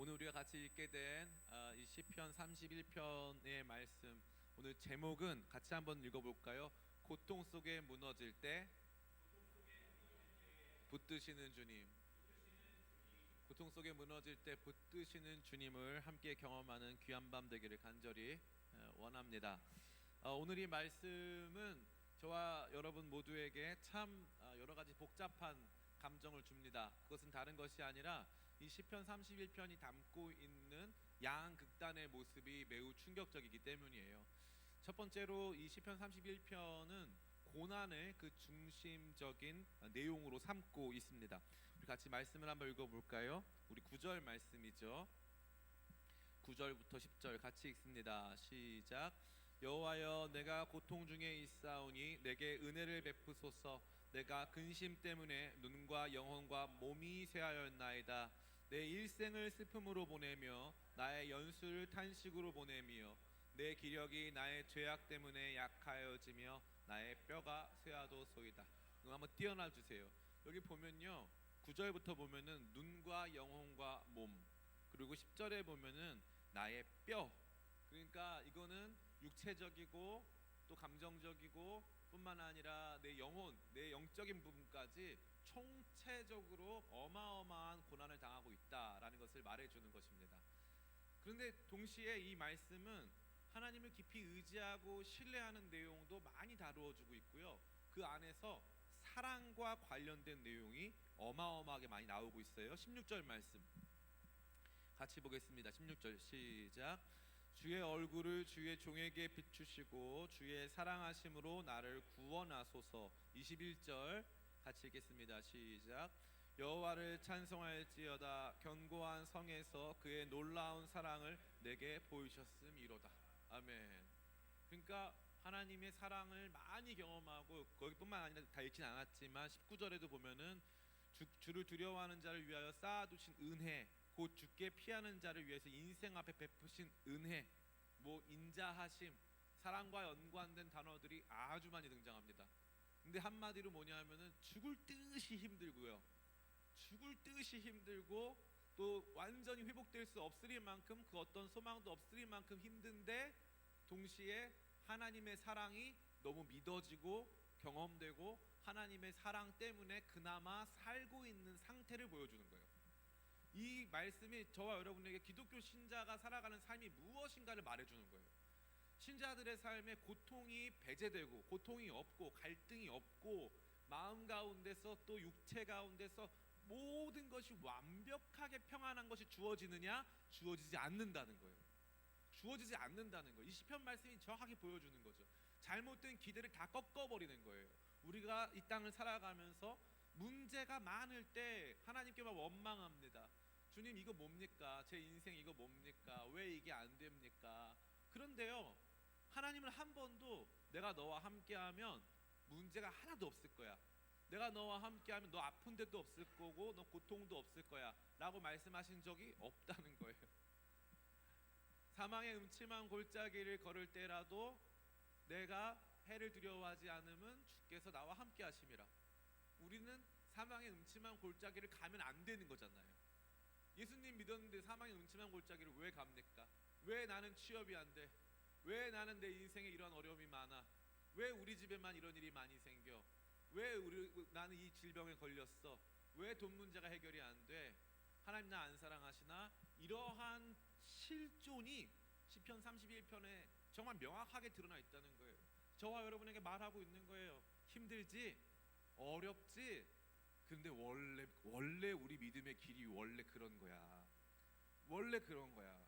오늘 우리가 같이 읽게 된 이 시편 31편의 말씀, 오늘 제목은 같이 한번 읽어볼까요? 고통 속에 무너질 때 붙드시는 주님. 고통 속에 무너질 때 붙드시는 주님을 함께 경험하는 귀한 밤 되기를 간절히 원합니다. 오늘 이 말씀은 저와 여러분 모두에게 참 여러 가지 복잡한 감정을 줍니다. 그것은 다른 것이 아니라 이 시편 31편이 담고 있는 양극단의 모습이 매우 충격적이기 때문이에요. 첫 번째로 이 시편 31편은 고난을 그 중심적인 내용으로 삼고 있습니다. 우리 같이 말씀을 한번 읽어볼까요? 우리 9절 말씀이죠. 9절부터 10절 같이 읽습니다. 시작. 여호와여, 내가 고통 중에 있사오니 내게 은혜를 베푸소서. 내가 근심 때문에 눈과 영혼과 몸이 쇠하였나이다. 내 일생을 슬픔으로 보내며 나의 연수를 탄식으로 보내며 내 기력이 나의 죄악 때문에 약하여지며 나의 뼈가 쇠하도소이다. 이거 한번 띄어놔 주세요. 여기 보면요, 9절부터 보면은 눈과 영혼과 몸, 그리고 10절에 보면은 나의 뼈. 그러니까 이거는 육체적이고 또 감정적이고 뿐만 아니라 내 영혼, 내 영적인 부분까지 총체적으로 어마어마한 고난을 당하고 있다라는 것을 말해주는 것입니다. 그런데 동시에 이 말씀은 하나님을 깊이 의지하고 신뢰하는 내용도 많이 다루어주고 있고요. 그 안에서 사랑과 관련된 내용이 어마어마하게 많이 나오고 있어요. 16절 말씀 같이 보겠습니다. 16절 시작. 주의 얼굴을 주의 종에게 비추시고 주의 사랑하심으로 나를 구원하소서. 21절 같이 읽겠습니다. 시작. 여호와를 찬송할지어다. 견고한 성에서 그의 놀라운 사랑을 내게 보이셨음이로다. 아멘. 그러니까 하나님의 사랑을 많이 경험하고, 거기뿐만 아니라 다 읽진 않았지만 19절에도 보면은 주를 두려워하는 자를 위하여 쌓아두신 은혜, 곧 주께 피하는 자를 위해서 인생 앞에 베푸신 은혜, 뭐 인자하심, 사랑과 연관된 단어들이 아주 많이 등장합니다. 근데 한마디로 뭐냐 하면은 죽을 듯이 힘들고요, 죽을 듯이 힘들고 또 완전히 회복될 수 없을 만큼, 그 어떤 소망도 없을 만큼 힘든데 동시에 하나님의 사랑이 너무 믿어지고 경험되고 하나님의 사랑 때문에 그나마 살고 있는 상태를 보여주는 거예요. 이 말씀이 저와 여러분에게 기독교 신자가 살아가는 삶이 무엇인가를 말해주는 거예요. 신자들의 삶에 고통이 배제되고 고통이 없고 갈등이 없고 마음 가운데서 또 육체 가운데서 모든 것이 완벽하게 평안한 것이 주어지느냐? 주어지지 않는다는 거예요. 주어지지 않는다는 거예요. 이 시편 말씀이 정확하게 보여주는 거죠. 잘못된 기대를 다 꺾어버리는 거예요. 우리가 이 땅을 살아가면서 문제가 많을 때 하나님께만 원망합니다. 주님, 이거 뭡니까? 제 인생 이거 뭡니까? 왜 이게 안 됩니까? 그런데요, 하나님은 한 번도 내가 너와 함께하면 문제가 하나도 없을 거야, 내가 너와 함께하면 너 아픈 데도 없을 거고 너 고통도 없을 거야 라고 말씀하신 적이 없다는 거예요. 사망의 음침한 골짜기를 걸을 때라도 내가 해를 두려워하지 않으면 주께서 나와 함께 하심이라. 우리는 사망의 음침한 골짜기를 가면 안 되는 거잖아요. 예수님 믿었는데 사망의 음침한 골짜기를 왜 갑니까? 왜 나는 취업이 안 돼? 왜 나는 내 인생에 이런 어려움이 많아? 왜 우리 집에만 이런 일이 많이 생겨? 왜 나는 이 질병에 걸렸어? 왜 돈 문제가 해결이 안 돼? 하나님 나 안 사랑하시나? 이러한 실존이 시편 31편에 정말 명확하게 드러나 있다는 거예요. 저와 여러분에게 말하고 있는 거예요. 힘들지? 어렵지? 근데 원래 우리 믿음의 길이 원래 그런 거야. 원래 그런 거야.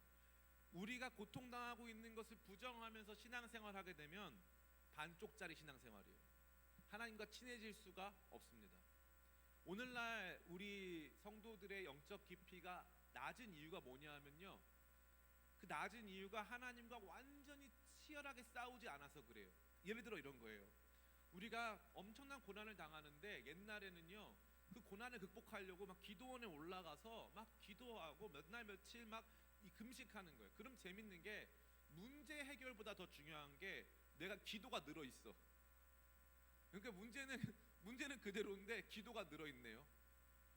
우리가 고통당하고 있는 것을 부정하면서 신앙생활하게 되면 반쪽짜리 신앙생활이에요. 하나님과 친해질 수가 없습니다. 오늘날 우리 성도들의 영적 깊이가 낮은 이유가 뭐냐 하면요, 그 낮은 이유가 하나님과 완전히 치열하게 싸우지 않아서 그래요. 예를 들어 이런 거예요. 우리가 엄청난 고난을 당하는데 옛날에는요, 그 고난을 극복하려고 막 기도원에 올라가서 막 기도하고 몇 날 며칠 막 이 금식하는 거예요. 그럼 재밌는 게 문제 해결보다 더 중요한 게 내가 기도가 늘어 있어. 그러니까 문제는 그대로인데 기도가 늘어 있네요.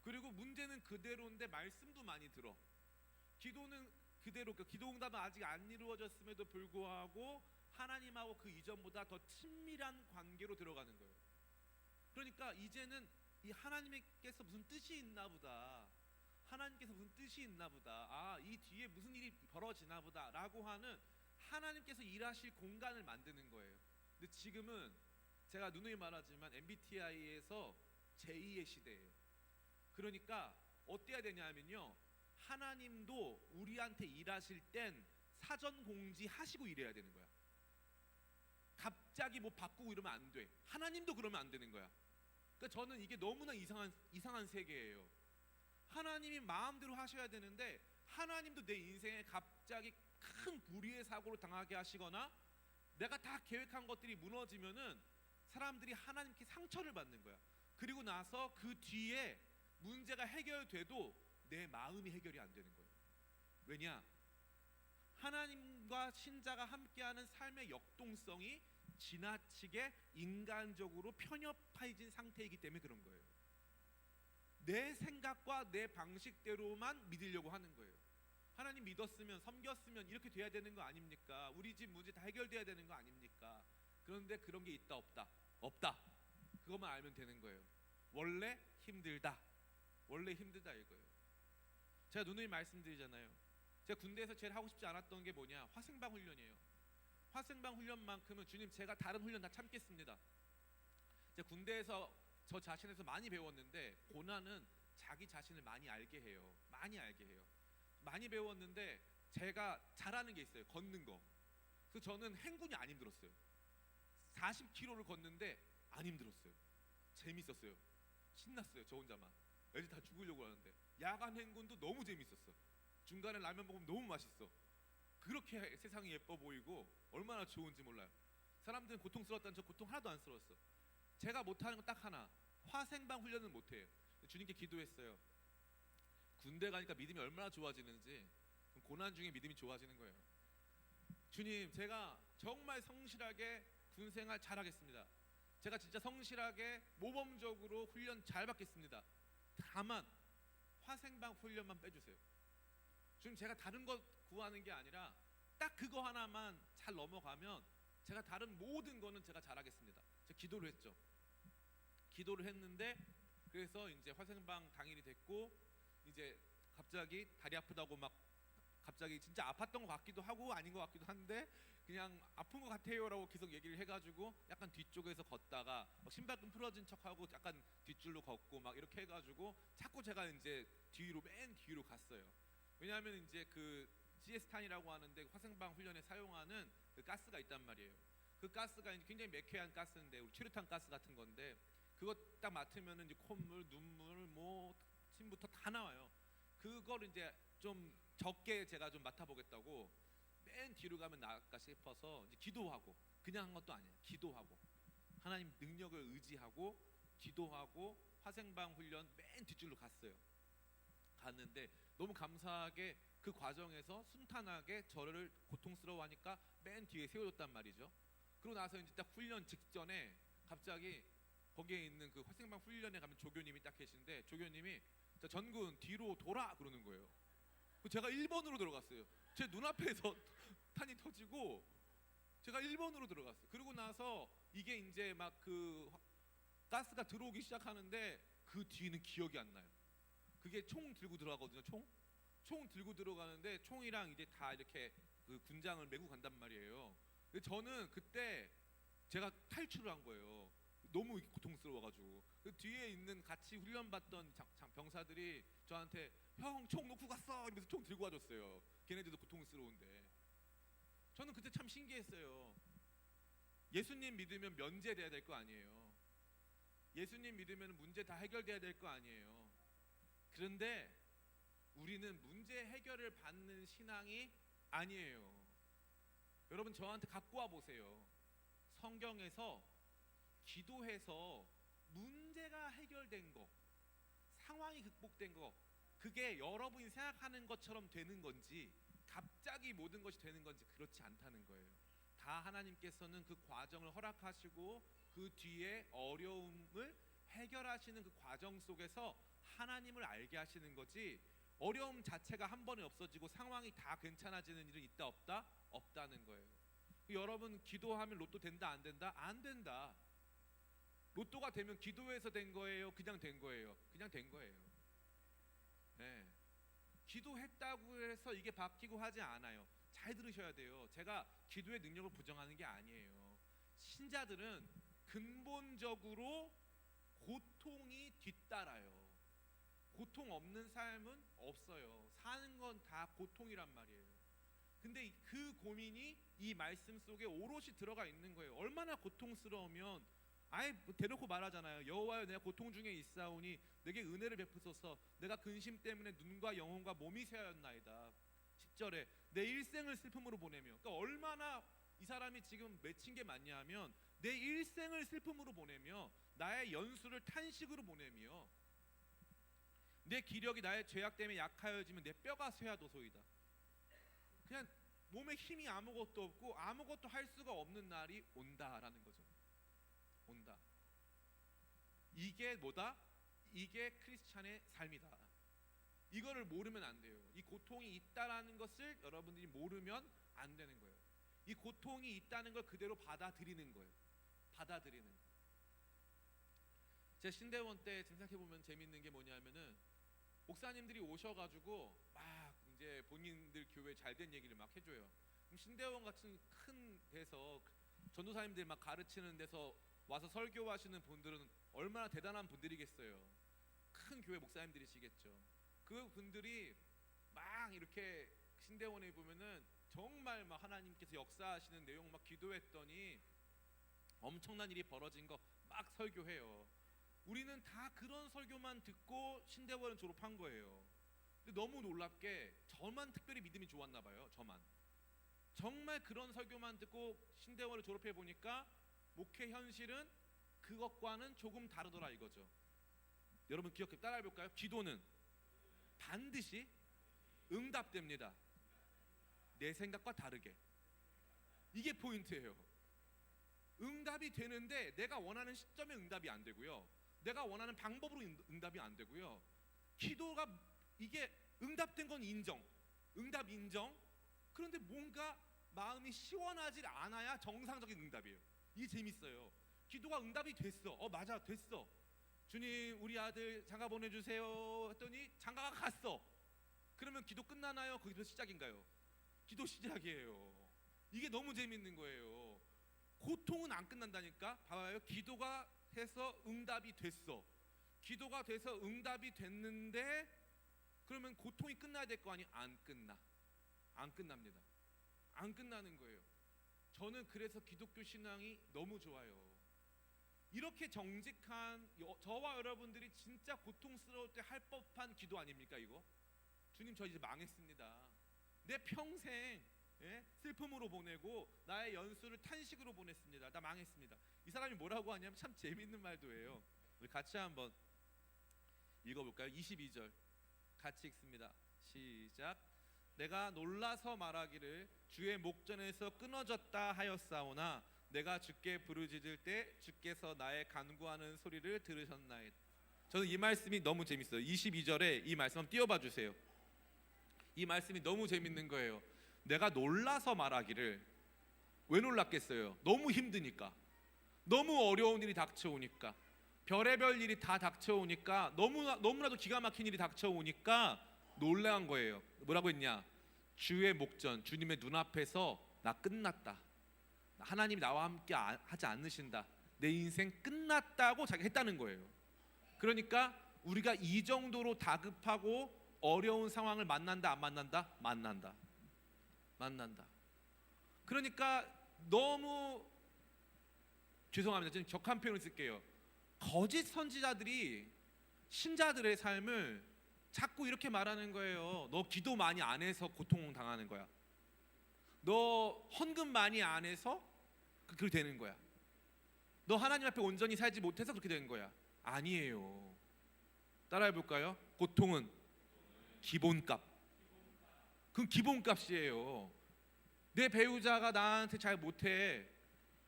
그리고 문제는 그대로인데 말씀도 많이 들어. 기도는 그대로, 그 기도 응답은 아직 안 이루어졌음에도 불구하고 하나님하고 그 이전보다 더 친밀한 관계로 들어가는 거예요. 그러니까 이제는 이 하나님께서 무슨 뜻이 있나 보다, 하나님께서 무슨 뜻이 있나 보다, 아, 이 뒤에 무슨 일이 벌어지나 보다 라고 하는 하나님께서 일하실 공간을 만드는 거예요. 근데 지금은 제가 누누이 말하지만 MBTI에서 제2의 시대예요. 그러니까 어때야 되냐면요, 하나님도 우리한테 일하실 땐 사전 공지하시고 일해야 되는 거야. 갑자기 뭐 바꾸고 이러면 안 돼. 하나님도 그러면 안 되는 거야. 그러니까 저는 이게 너무나 이상한 세계예요. 하나님이 마음대로 하셔야 되는데 하나님도 내 인생에 갑자기 큰 불의의 사고를 당하게 하시거나 내가 다 계획한 것들이 무너지면은 사람들이 하나님께 상처를 받는 거야. 그리고 나서 그 뒤에 문제가 해결돼도 내 마음이 해결이 안 되는 거예요. 왜냐? 하나님과 신자가 함께하는 삶의 역동성이 지나치게 인간적으로 편협해진 상태이기 때문에 그런 거예요. 내 생각과 내 방식대로만 믿으려고 하는 거예요. 하나님 믿었으면, 섬겼으면 이렇게 돼야 되는 거 아닙니까? 우리 집 문제 다 해결돼야 되는 거 아닙니까? 그런데 그런 게 있다 없다? 없다. 그것만 알면 되는 거예요. 원래 힘들다. 원래 힘들다 이거예요. 제가 누누이 말씀드리잖아요. 제가 군대에서 제일 하고 싶지 않았던 게 뭐냐? 화생방 훈련이에요. 화생방 훈련만큼은 주님, 제가 다른 훈련 다 참겠습니다. 제가 군대에서 저 자신에서 많이 배웠는데, 고난은 자기 자신을 많이 알게 해요. 많이 알게 해요. 많이 배웠는데 제가 잘하는 게 있어요. 걷는 거. 그래서 저는 행군이 안 힘들었어요. 40km를 걷는데 안 힘들었어요. 재밌었어요. 신났어요. 저 혼자만. 애들 다 죽으려고 하는데. 야간 행군도 너무 재밌었어. 중간에 라면 먹으면 너무 맛있어. 그렇게 세상이 예뻐 보이고 얼마나 좋은지 몰라요. 사람들은 고통스러웠다는 저 고통 하나도 안 스러웠어. 제가 못하는 건 딱 하나, 화생방 훈련은 못해요. 주님께 기도했어요. 군대 가니까 믿음이 얼마나 좋아지는지. 고난 중에 믿음이 좋아지는 거예요. 주님, 제가 정말 성실하게 군생활 잘하겠습니다. 제가 진짜 성실하게 모범적으로 훈련 잘 받겠습니다. 다만 화생방 훈련만 빼주세요. 주님, 제가 다른 것 구하는 게 아니라 딱 그거 하나만 잘 넘어가면 제가 다른 모든 거는 제가 잘하겠습니다. 제가 기도를 했죠. 기도를 했는데, 그래서 이제 화생방 당일이 됐고, 이제 갑자기 다리 아프다고 막 갑자기 진짜 아팠던 것 같기도 하고 아닌 것 같기도 한데 그냥 아픈 것 같아요라고 계속 얘기를 해가지고 약간 뒤쪽에서 걷다가 신발끈 풀어진 척하고 약간 뒷줄로 걷고 막 이렇게 해가지고 자꾸 제가 이제 뒤로, 맨 뒤로 갔어요. 왜냐하면 이제 그 GS탄이라고 하는데 화생방 훈련에 사용하는 그 가스가 있단 말이에요. 그 가스가 이제 굉장히 매캐한 가스인데, 우리 최루탄 가스 같은 건데, 그거 딱 맡으면은 이제 콧물, 눈물, 뭐 침부터 다 나와요. 그걸 이제 좀 적게 제가 좀 맡아보겠다고 맨 뒤로 가면 나을까 싶어서 이제 기도하고, 그냥 한 것도 아니에요. 기도하고 하나님 능력을 의지하고 기도하고 화생방 훈련 맨 뒷줄로 갔어요. 갔는데 너무 감사하게 그 과정에서 순탄하게 저를 고통스러워하니까 맨 뒤에 세워줬단 말이죠. 그러고 나서 이제 딱 훈련 직전에 갑자기 거기에 있는 그 화생방 훈련에 가면 조교님이 딱 계신데, 조교님이 자, 전군 뒤로 돌아 그러는 거예요. 제가 1번으로 들어갔어요. 제 눈앞에서 탄이 터지고 제가 1번으로 들어갔어요. 그러고 나서 이게 이제 막 그 가스가 들어오기 시작하는데 그 뒤는 기억이 안 나요. 그게 총 들고 들어가거든요. 총 들고 들어가는데 총이랑 이제 다 이렇게 그 군장을 메고 간단 말이에요. 근데 저는 그때 제가 탈출을 한 거예요. 너무 고통스러워가지고. 그 뒤에 있는 같이 훈련받던 병사들이 저한테 형 총 놓고 갔어 이러면서 총 들고 와줬어요. 걔네들도 고통스러운데. 저는 그때 참 신기했어요. 예수님 믿으면 면제돼야 될 거 아니에요. 예수님 믿으면 문제 다 해결돼야 될 거 아니에요. 그런데 우리는 문제 해결을 받는 신앙이 아니에요. 여러분, 저한테 갖고 와 보세요. 성경에서 기도해서 문제가 해결된 거, 상황이 극복된 거, 그게 여러분이 생각하는 것처럼 되는 건지, 갑자기 모든 것이 되는 건지 그렇지 않다는 거예요. 다 하나님께서는 그 과정을 허락하시고 그 뒤에 어려움을 해결하시는 그 과정 속에서 하나님을 알게 하시는 거지, 어려움 자체가 한 번에 없어지고 상황이 다 괜찮아지는 일은 있다 없다? 없다는 거예요. 여러분 기도하면 로또 된다 안 된다? 안 된다. 로또가 되면 기도해서 된 거예요? 그냥 된 거예요? 그냥 된 거예요. 네. 기도했다고 해서 이게 바뀌고 하지 않아요. 잘 들으셔야 돼요. 제가 기도의 능력을 부정하는 게 아니에요. 신자들은 근본적으로 고통이 뒤따라요. 고통 없는 삶은 없어요. 사는 건 다 고통이란 말이에요. 근데 그 고민이 이 말씀 속에 오롯이 들어가 있는 거예요. 얼마나 고통스러우면 아예 대놓고 말하잖아요. 여호와여 내가 고통 중에 있사오니 내게 은혜를 베푸소서. 내가 근심 때문에 눈과 영혼과 몸이 쇠하였나이다. 10절에 내 일생을 슬픔으로 보내며, 그러니까 얼마나 이 사람이 지금 맺힌 게 많냐 하면 내 일생을 슬픔으로 보내며 나의 연수를 탄식으로 보내며 내 기력이 나의 죄악 때문에 약하여지면 내 뼈가 쇠하도소이다. 그냥 몸에 힘이 아무것도 없고 아무것도 할 수가 없는 날이 온다라는 거죠. 온다. 이게 뭐다? 이게 크리스찬의 삶이다. 이거를 모르면 안 돼요. 이 고통이 있다라는 것을 여러분들이 모르면 안 되는 거예요. 이 고통이 있다는 걸 그대로 받아들이는 거예요. 받아들이는 거. 제 신대원 때 지금 생각해 보면 재밌는 게 뭐냐면은 목사님들이 오셔가지고 막 이제 본인들 교회 잘된 얘기를 막 해줘요. 그럼 신대원 같은 큰 데서 전도사님들 막 가르치는 데서 와서 설교하시는 분들은 얼마나 대단한 분들이겠어요. 큰 교회 목사님들이시겠죠. 그 분들이 막 이렇게 신대원에 보면은 정말 막 하나님께서 역사하시는 내용 막 기도했더니 엄청난 일이 벌어진 거 막 설교해요. 우리는 다 그런 설교만 듣고 신대원을 졸업한 거예요. 근데 너무 놀랍게 저만 특별히 믿음이 좋았나 봐요. 저만. 정말 그런 설교만 듣고 신대원을 졸업해 보니까 목회 현실은 그것과는 조금 다르더라 이거죠. 여러분 기억해 따라해 볼까요? 기도는 반드시 응답됩니다. 내 생각과 다르게. 이게 포인트예요. 응답이 되는데 내가 원하는 시점에 응답이 안 되고요. 내가 원하는 방법으로 응답이 안 되고요. 기도가 이게 응답된 건 인정. 응답 인정. 그런데 뭔가 마음이 시원하지 않아야 정상적인 응답이에요. 이게 재밌어요. 기도가 응답이 됐어. 맞아 됐어. 주님 우리 아들 장가 보내주세요 했더니 장가가 갔어. 그러면 기도 끝나나요? 거기서 시작인가요? 기도 시작이에요. 이게 너무 재밌는 거예요. 고통은 안 끝난다니까. 봐봐요. 기도가 해서 응답이 됐어. 기도가 돼서 응답이 됐는데 그러면 고통이 끝나야 될 거 아니에요? 안 끝나. 안 끝납니다. 안 끝나는 거예요. 저는 그래서 기독교 신앙이 너무 좋아요. 이렇게 정직한 저와 여러분들이 진짜 고통스러울 때 할 법한 기도 아닙니까 이거? 주님 저 이제 망했습니다. 내 평생 슬픔으로 보내고 나의 연수를 탄식으로 보냈습니다. 나 망했습니다. 이 사람이 뭐라고 하냐면 참 재밌는 말도 해요. 우리 같이 한번 읽어볼까요? 22절 같이 읽습니다. 시작. 내가 놀라서 말하기를 주의 목전에서 끊어졌다 하였사오나 내가 주께 부르짖을 때 주께서 나의 간구하는 소리를 들으셨나이다. 저는 이 말씀이 너무 재밌어요. 22절에 이 말씀 한번 띄워봐 주세요. 이 말씀이 너무 재밌는 거예요. 내가 놀라서 말하기를. 왜 놀랐겠어요? 너무 힘드니까. 너무 어려운 일이 닥쳐오니까. 별의별 일이 다 닥쳐오니까 너무나도 기가 막힌 일이 닥쳐오니까 놀란 거예요. 뭐라고 했냐? 주의 목전, 주님의 눈앞에서 나 끝났다. 하나님이 나와 함께 하지 않으신다. 내 인생 끝났다고 자기가 했다는 거예요. 그러니까 우리가 이 정도로 다급하고 어려운 상황을 만난다 안 만난다? 만난다. 만난다. 그러니까 너무 죄송합니다. 좀 격한 표현을 쓸게요. 거짓 선지자들이 신자들의 삶을 자꾸 이렇게 말하는 거예요. 너 기도 많이 안 해서 고통당하는 거야. 너 헌금 많이 안 해서 그렇게 되는 거야. 너 하나님 앞에 온전히 살지 못해서 그렇게 되는 거야. 아니에요. 따라해 볼까요? 고통은 기본값. 그건 기본값이에요. 내 배우자가 나한테 잘 못해.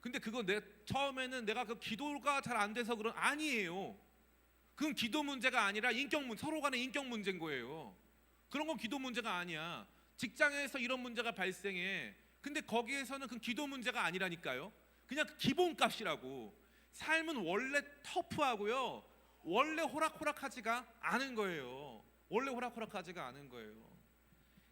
근데 그건 처음에는 내가 그 기도가 잘 안 돼서 그런 아니에요. 그건 기도 문제가 아니라 인격 서로 간의 인격 문제인 거예요. 그런 건 기도 문제가 아니야. 직장에서 이런 문제가 발생해. 근데 거기에서는 그 기도 문제가 아니라니까요. 그냥 그 기본값이라고. 삶은 원래 터프하고요. 원래 호락호락하지가 않은 거예요. 원래 호락호락하지가 않은 거예요.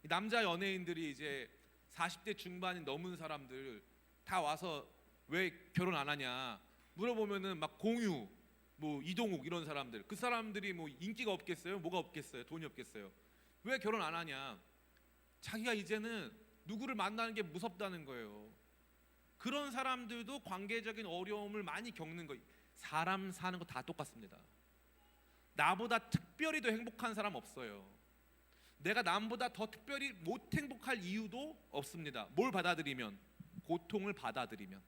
남자 연예인들이 이제 40대 중반이 넘은 사람들 다 와서 왜 결혼 안 하냐 물어보면은 막 공유, 뭐 이동욱 이런 사람들, 그 사람들이 뭐 인기가 없겠어요? 뭐가 없겠어요? 돈이 없겠어요? 왜 결혼 안 하냐? 자기가 이제는 누구를 만나는 게 무섭다는 거예요. 그런 사람들도 관계적인 어려움을 많이 겪는 거예요. 사람 사는 거 다 똑같습니다. 나보다 특별히 더 행복한 사람 없어요. 내가 남보다 더 특별히 못 행복할 이유도 없습니다. 뭘 받아들이면? 고통을 받아들이면.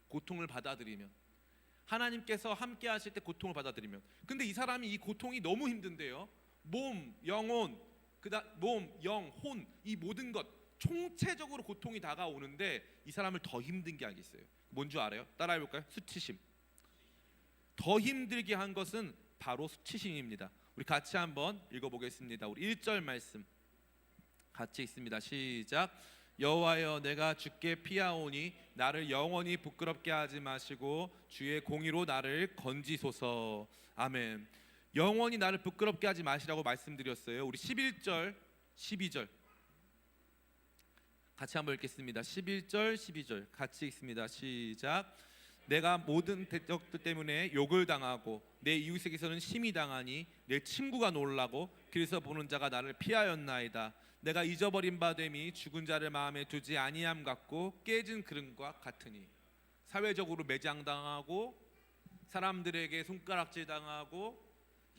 고통을 받아들이면. 하나님께서 함께 하실 때 고통을 받아들이면. 근데 이 사람이 이 고통이 너무 힘든데요. 몸, 영혼, 몸, 영, 혼, 이 모든 것 총체적으로 고통이 다가오는데 이 사람을 더 힘든 게 알겠어요. 뭔 줄 알아요? 따라해 볼까요? 수치심. 더 힘들게 한 것은 바로 수치심입니다. 우리 같이 한번 읽어보겠습니다. 우리 1절 말씀 같이 읽습니다. 시작. 여호와여, 내가 주께 피하오니 나를 영원히 부끄럽게 하지 마시고 주의 공의로 나를 건지소서. 아멘. 영원히 나를 부끄럽게 하지 마시라고 말씀드렸어요. 우리 11절 12절 같이 한번 읽겠습니다. 11절 12절 같이 읽습니다. 시작. 내가 모든 대적들 때문에 욕을 당하고 내 이웃에게서는 심히 당하니 내 친구가 놀라고 길에서 보는 자가 나를 피하였나이다. 내가 잊어버린 바 됨이 죽은 자를 마음에 두지 아니함 같고 깨진 그릇과 같으니. 사회적으로 매장당하고 사람들에게 손가락질 당하고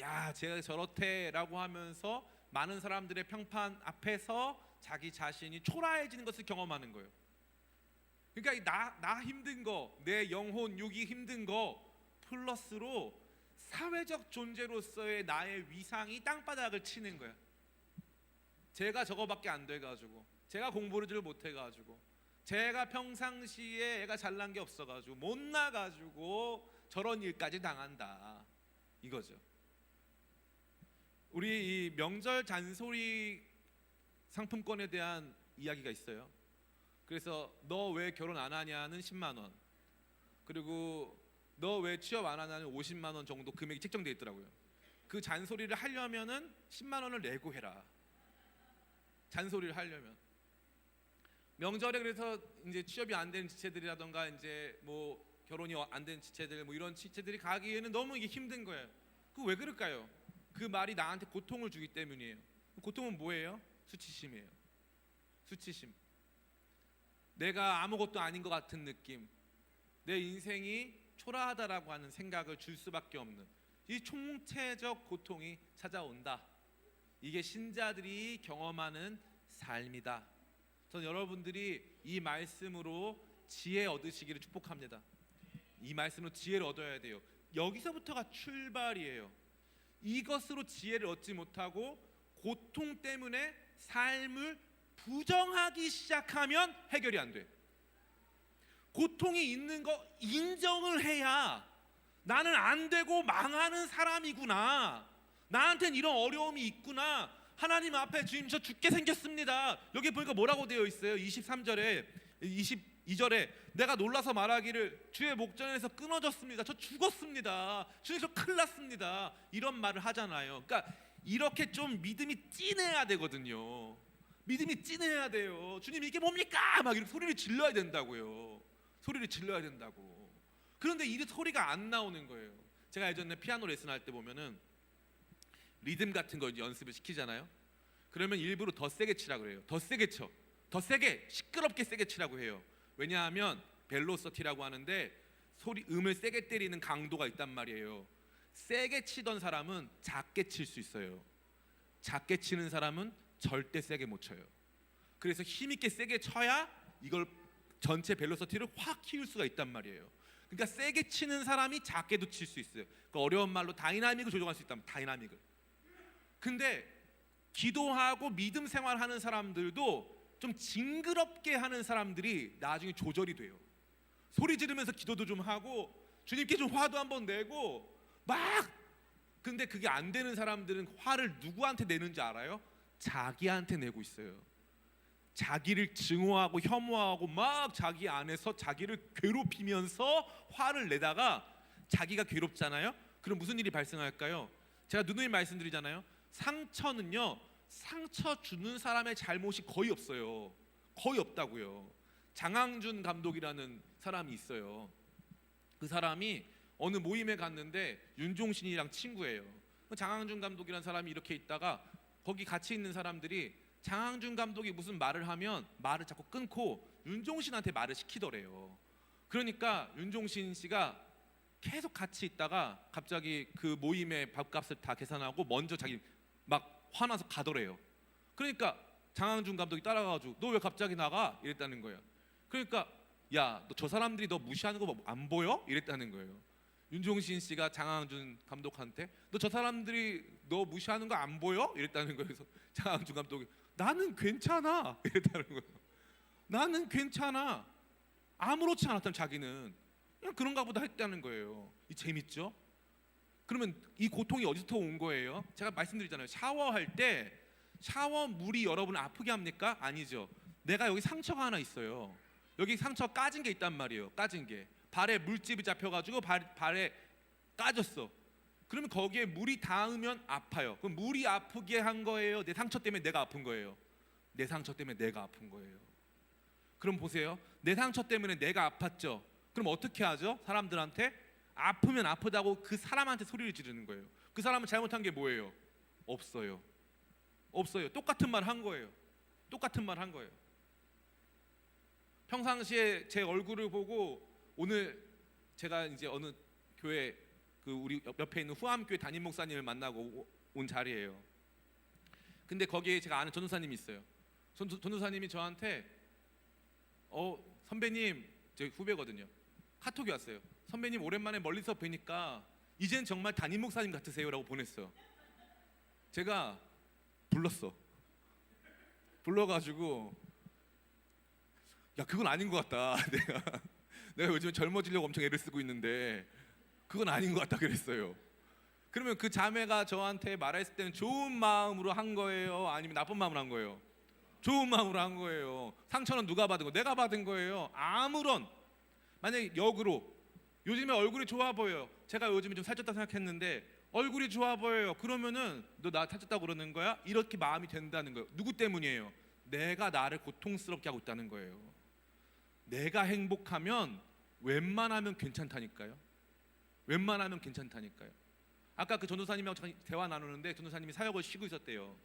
야 제가 저렇대라고 하면서 많은 사람들의 평판 앞에서 자기 자신이 초라해지는 것을 경험하는 거예요. 그러니까 나 힘든 거, 내 영혼 육이 힘든 거 플러스로 사회적 존재로서의 나의 위상이 땅바닥을 치는 거야. 제가 저거밖에 안 돼가지고, 제가 공부를 잘 못해가지고, 제가 평상시에 애가 잘난 게 없어가지고 못 나가지고 저런 일까지 당한다 이거죠. 우리 이 명절 잔소리 상품권에 대한 이야기가 있어요. 그래서 너 왜 결혼 안 하냐는 10만 원, 그리고 너 왜 취업 안 하냐는 50만 원 정도 금액이 책정되어 있더라고요. 그 잔소리를 하려면은 10만 원을 내고 해라. 잔소리를 하려면. 명절에 그래서 이제 취업이 안 된 지체들이라던가 이제 뭐 결혼이 안 된 지체들 뭐 이런 지체들이 가기에는 너무 이게 힘든 거예요. 그 왜 그럴까요? 그 말이 나한테 고통을 주기 때문이에요. 고통은 뭐예요? 수치심이에요. 수치심. 내가 아무것도 아닌 것 같은 느낌, 내 인생이 초라하다라고 하는 생각을 줄 수밖에 없는 이 총체적 고통이 찾아온다. 이게 신자들이 경험하는 삶이다. 저는 여러분들이 이 말씀으로 지혜 얻으시기를 축복합니다. 이 말씀으로 지혜를 얻어야 돼요. 여기서부터가 출발이에요. 이것으로 지혜를 얻지 못하고 고통 때문에 삶을 부정하기 시작하면 해결이 안 돼. 고통이 있는 거 인정을 해야 나는 안 되고 망하는 사람이구나, 나한테는 이런 어려움이 있구나, 하나님 앞에 주님 저 죽게 생겼습니다. 여기 보니까 뭐라고 되어 있어요? 23절에 22절에 내가 놀라서 말하기를 주의 목전에서 끊어졌습니다. 저 죽었습니다. 주님 저 큰일 났습니다. 이런 말을 하잖아요. 그러니까 이렇게 좀 믿음이 찐해야 되거든요. 믿음이 찐해야 돼요. 주님 이게 뭡니까? 막 이렇게 소리를 질러야 된다고요. 소리를 질러야 된다고. 그런데 이 소리가 안 나오는 거예요. 제가 예전에 피아노 레슨할 때 보면은 리듬 같은 거 연습을 시키잖아요. 그러면 일부러 더 세게 치라 그래요. 더 세게 쳐. 더 세게, 시끄럽게 세게 치라고 해요. 왜냐하면 벨로서티라고 하는데 소리 음을 세게 때리는 강도가 있단 말이에요. 세게 치던 사람은 작게 칠 수 있어요. 작게 치는 사람은 절대 세게 못 쳐요. 그래서 힘있게 세게 쳐야 이걸 전체 벨로서티를 확 키울 수가 있단 말이에요. 그러니까 세게 치는 사람이 작게도 칠 수 있어요. 그러니까 어려운 말로 다이나믹을 조정할 수 있다면 다이나믹을. 근데 기도하고 믿음 생활하는 사람들도 좀 징그럽게 하는 사람들이 나중에 조절이 돼요. 소리 지르면서 기도도 좀 하고 주님께 좀 화도 한번 내고 막 근데 그게 안 되는 사람들은 화를 누구한테 내는지 알아요? 자기한테 내고 있어요. 자기를 증오하고 혐오하고 막 자기 안에서 자기를 괴롭히면서 화를 내다가 자기가 괴롭잖아요. 그럼 무슨 일이 발생할까요? 제가 누누이 말씀드리잖아요. 상처는요, 상처 주는 사람의 잘못이 거의 없어요. 거의 없다고요. 장항준 감독이라는 사람이 있어요. 그 사람이 어느 모임에 갔는데 윤종신이랑 친구예요. 장항준 감독이라는 사람이 이렇게 있다가 거기 같이 있는 사람들이 장항준 감독이 무슨 말을 하면 말을 자꾸 끊고 윤종신한테 말을 시키더래요. 그러니까 윤종신 씨가 계속 같이 있다가 갑자기 그 모임의 밥값을 다 계산하고 먼저 자기 막 화나서 가더래요. 그러니까 장항준 감독이 따라가가지고 너 왜 갑자기 나가? 이랬다는 거예요. 그러니까 야, 너 저 사람들이 너 무시하는 거 안 보여? 이랬다는 거예요. 윤종신 씨가 장항준 감독한테 너 저 사람들이 너 무시하는 거 안 보여? 이랬다는 거예요. 그래서 장항준 감독이 나는 괜찮아 이랬다는 거예요. 나는 괜찮아. 아무렇지 않았던 자기는 그냥 그런가 보다 했다는 거예요. 이 재밌죠? 그러면 이 고통이 어디서 온 거예요? 제가 말씀드리잖아요. 샤워할 때 샤워 물이 여러분을 아프게 합니까? 아니죠. 내가 여기 상처가 하나 있어요. 여기 상처 까진 게 있단 말이에요. 까진 게 발에 물집이 잡혀가지고 발에 까졌어. 그러면 거기에 물이 닿으면 아파요. 그럼 물이 아프게 한 거예요? 내 상처 때문에 내가 아픈 거예요? 내 상처 때문에 내가 아픈 거예요. 그럼 보세요. 내 상처 때문에 내가 아팠죠. 그럼 어떻게 하죠? 사람들한테 아프면 아프다고 그 사람한테 소리를 지르는 거예요. 그 사람은 잘못한 게 뭐예요? 없어요. 없어요. 똑같은 말 한 거예요. 똑같은 말 한 거예요. 평상시에 제 얼굴을 보고 오늘 제가 이제 어느 교회 그 우리 옆에 있는 후암교회 담임 목사님을 만나고 온 자리예요. 근데 거기에 제가 아는 전도사님이 있어요. 전도사님이 저한테 선배님, 제 후배거든요. 카톡이 왔어요. 선배님 오랜만에 멀리서 뵈니까 이젠 정말 담임 목사님 같으세요라고 보냈어요. 제가 불러가지고 야 그건 아닌 것 같다. 내가 요즘 젊어지려고 엄청 애를 쓰고 있는데 그건 아닌 것 같다 그랬어요. 그러면 그 자매가 저한테 말했을 때는 좋은 마음으로 한 거예요? 아니면 나쁜 마음으로 한 거예요? 좋은 마음으로 한 거예요. 상처는 누가 받은 거? 내가 받은 거예요. 아무런 만약에 역으로 요즘에 얼굴이 좋아 보여요. 제가 요즘에 좀 살쪘다 생각했는데 얼굴이 좋아 보여요. 그러면은 너 나 살쪘다고 그러는 거야? 이렇게 마음이 된다는 거예요. 누구 때문이에요? 내가 나를 고통스럽게 하고 있다는 거예요. 내가 행복하면 웬만하면 괜찮다니까요. 웬만하면 괜찮다니까요. 아까 그 전도사님하고 대화 나누는데 전도사님이 사역을 쉬고 있었대요.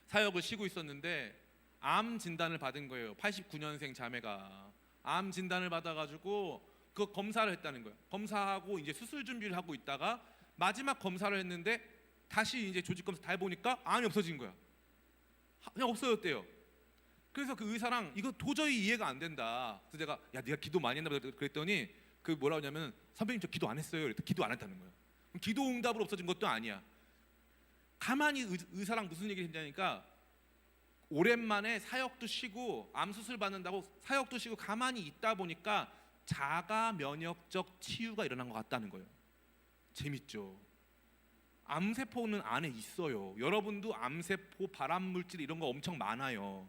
사역을 쉬고 있었는데 암 진단을 받은 거예요. 89년생 자매가 암 진단을 받아가지고 그 검사를 했다는 거예요. 검사하고 이제 수술 준비를 하고 있다가 마지막 검사를 했는데 다시 이제 조직 검사 다 해보니까 암이 없어진 거야. 그냥 없어졌대요. 그래서 그 의사랑 이거 도저히 이해가 안 된다. 그래서 제가 야 네가 기도 많이 했나 보다 그랬더니 그 뭐라고 하냐면 선배님 저 기도 안 했어요. 그랬더니 기도 안 했다는 거예요. 기도 응답으로 없어진 것도 아니야. 가만히 의사랑 무슨 얘기를 했냐니까 오랜만에 사역도 쉬고 암 수술 받는다고 사역도 쉬고 가만히 있다 보니까 자가 면역적 치유가 일어난 것 같다는 거예요. 재밌죠? 암세포는 안에 있어요. 여러분도 암세포, 발암물질 이런 거 엄청 많아요.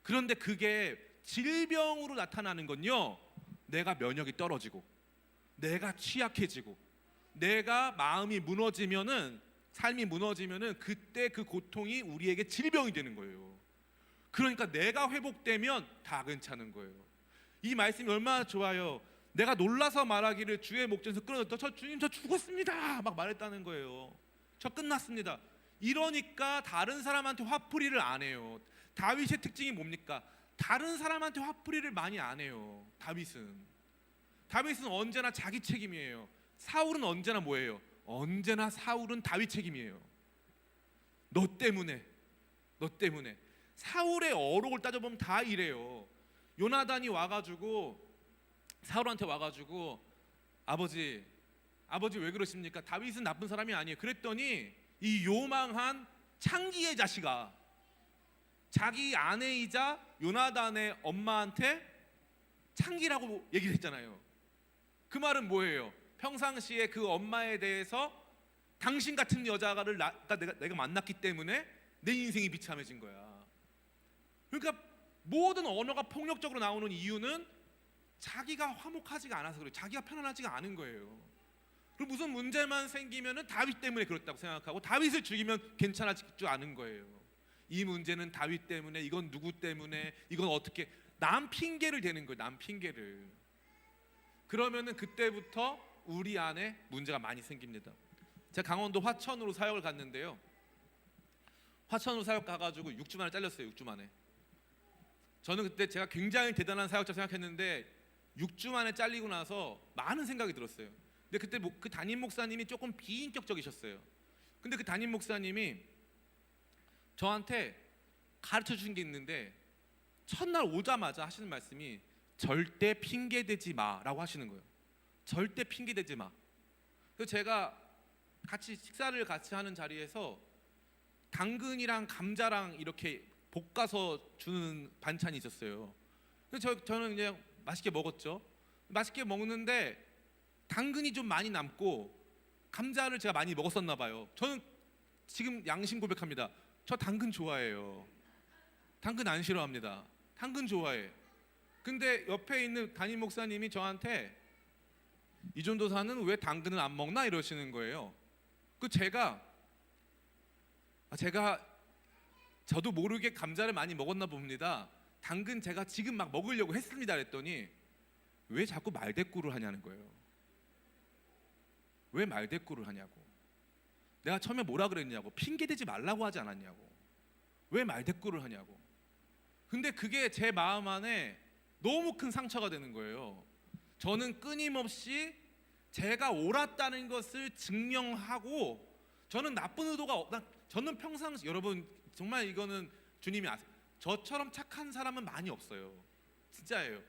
그런데 그게 질병으로 나타나는 건요, 내가 면역이 떨어지고 내가 취약해지고 내가 마음이 무너지면은, 삶이 무너지면은 그때 그 고통이 우리에게 질병이 되는 거예요. 그러니까 내가 회복되면 다 괜찮은 거예요. 이 말씀이 얼마나 좋아요. 내가 놀라서 말하기를 주의 목전에서 끊어졌다. 저 주님 저 죽었습니다 막 말했다는 거예요. 저 끝났습니다. 이러니까 다른 사람한테 화풀이를 안 해요. 다윗의 특징이 뭡니까? 다른 사람한테 화풀이를 많이 안 해요. 다윗은 언제나 자기 책임이에요. 사울은 언제나 뭐예요? 언제나 사울은 다윗 책임이에요. 너 때문에 사울의 어록을 따져보면 다 이래요. 요나단이 와가지고 사울한테 와가지고 아버지 왜 그러십니까? 다윗은 나쁜 사람이 아니에요. 그랬더니 이 요망한 창기의 자식아 자기 아내이자 요나단의 엄마한테 창기라고 얘기를 했잖아요. 그 말은 뭐예요? 평상시에 그 엄마에 대해서 당신 같은 여자를 내가 만났기 때문에 내 인생이 비참해진 거야. 그러니까 모든 언어가 폭력적으로 나오는 이유는 자기가 화목하지가 않아서 그래요. 자기가 편안하지가 않은 거예요. 그리고 무슨 문제만 생기면은 다윗 때문에 그렇다고 생각하고 다윗을 죽이면 괜찮아질 줄 아는 거예요. 이 문제는 다윗 때문에, 이건 누구 때문에, 이건 어떻게, 남 핑계를 대는 거예요. 남 핑계를. 그러면은 그때부터 우리 안에 문제가 많이 생깁니다. 제가 강원도 화천으로 사역을 갔는데요. 화천으로 사역 가가지고 6주 만에 잘렸어요. 6주 만에. 저는 그때 제가 굉장히 대단한 사역자 생각했는데 6주 만에 잘리고 나서 많은 생각이 들었어요. 근데 그때 그 담임 목사님이 조금 비인격적이셨어요. 근데 그 담임 목사님이 저한테 가르쳐 주신 게 있는데 첫날 오자마자 하시는 말씀이 절대 핑계 대지 마라고 하시는 거예요. 절대 핑계 대지 마. 그래서 제가 같이 식사를 같이 하는 자리에서 당근이랑 감자랑 이렇게 볶아서 주는 반찬이 있었어요. 그래서 저는 그냥 맛있게 먹었죠. 맛있게 먹는데 당근이 좀 많이 남고 감자를 제가 많이 먹었었나 봐요. 저는 지금 양심 고백합니다. 저 당근 좋아해요. 당근 안 싫어합니다. 당근 좋아해. 근데 옆에 있는 담임 목사님이 저한테 이전도사는 왜 당근을 안 먹나 이러시는 거예요. 그 제가 저도 모르게 감자를 많이 먹었나 봅니다. 당근 제가 지금 막 먹으려고 했습니다 그랬더니 왜 자꾸 말대꾸를 하냐는 거예요. 왜 말대꾸를 하냐고. 내가 처음에 뭐라 그랬냐고. 핑계대지 말라고 하지 않았냐고. 왜 말대꾸를 하냐고. 근데 그게 제 마음 안에 너무 큰 상처가 되는 거예요. 저는 끊임없이 제가 옳았다는 것을 증명하고, 저는 나쁜 의도가 저는 평상시, 여러분 정말 이거는 주님이 아세요. 저처럼 착한 사람은 많이 없어요. 진짜예요.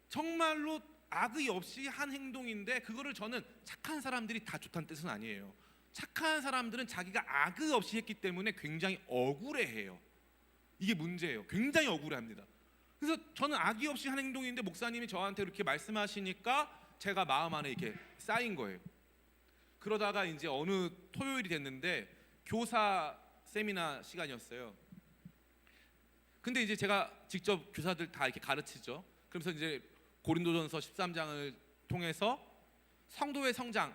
정말로 악의 없이 한 행동인데 그거를 저는 착한 사람들이 다 좋다는 뜻은 아니에요. 착한 사람들은 자기가 악의 없이 했기 때문에 굉장히 억울해해요. 이게 문제예요. 굉장히 억울해합니다. 그래서 저는 악의 없이 한 행동인데 목사님이 저한테 이렇게 말씀하시니까 제가 마음 안에 이렇게 쌓인 거예요. 그러다가 이제 어느 토요일이 됐는데 교사 세미나 시간이었어요. 근데 이제 제가 직접 교사들 다 이렇게 가르치죠. 그러면서 이제 고린도전서 13장을 통해서 성도의 성장,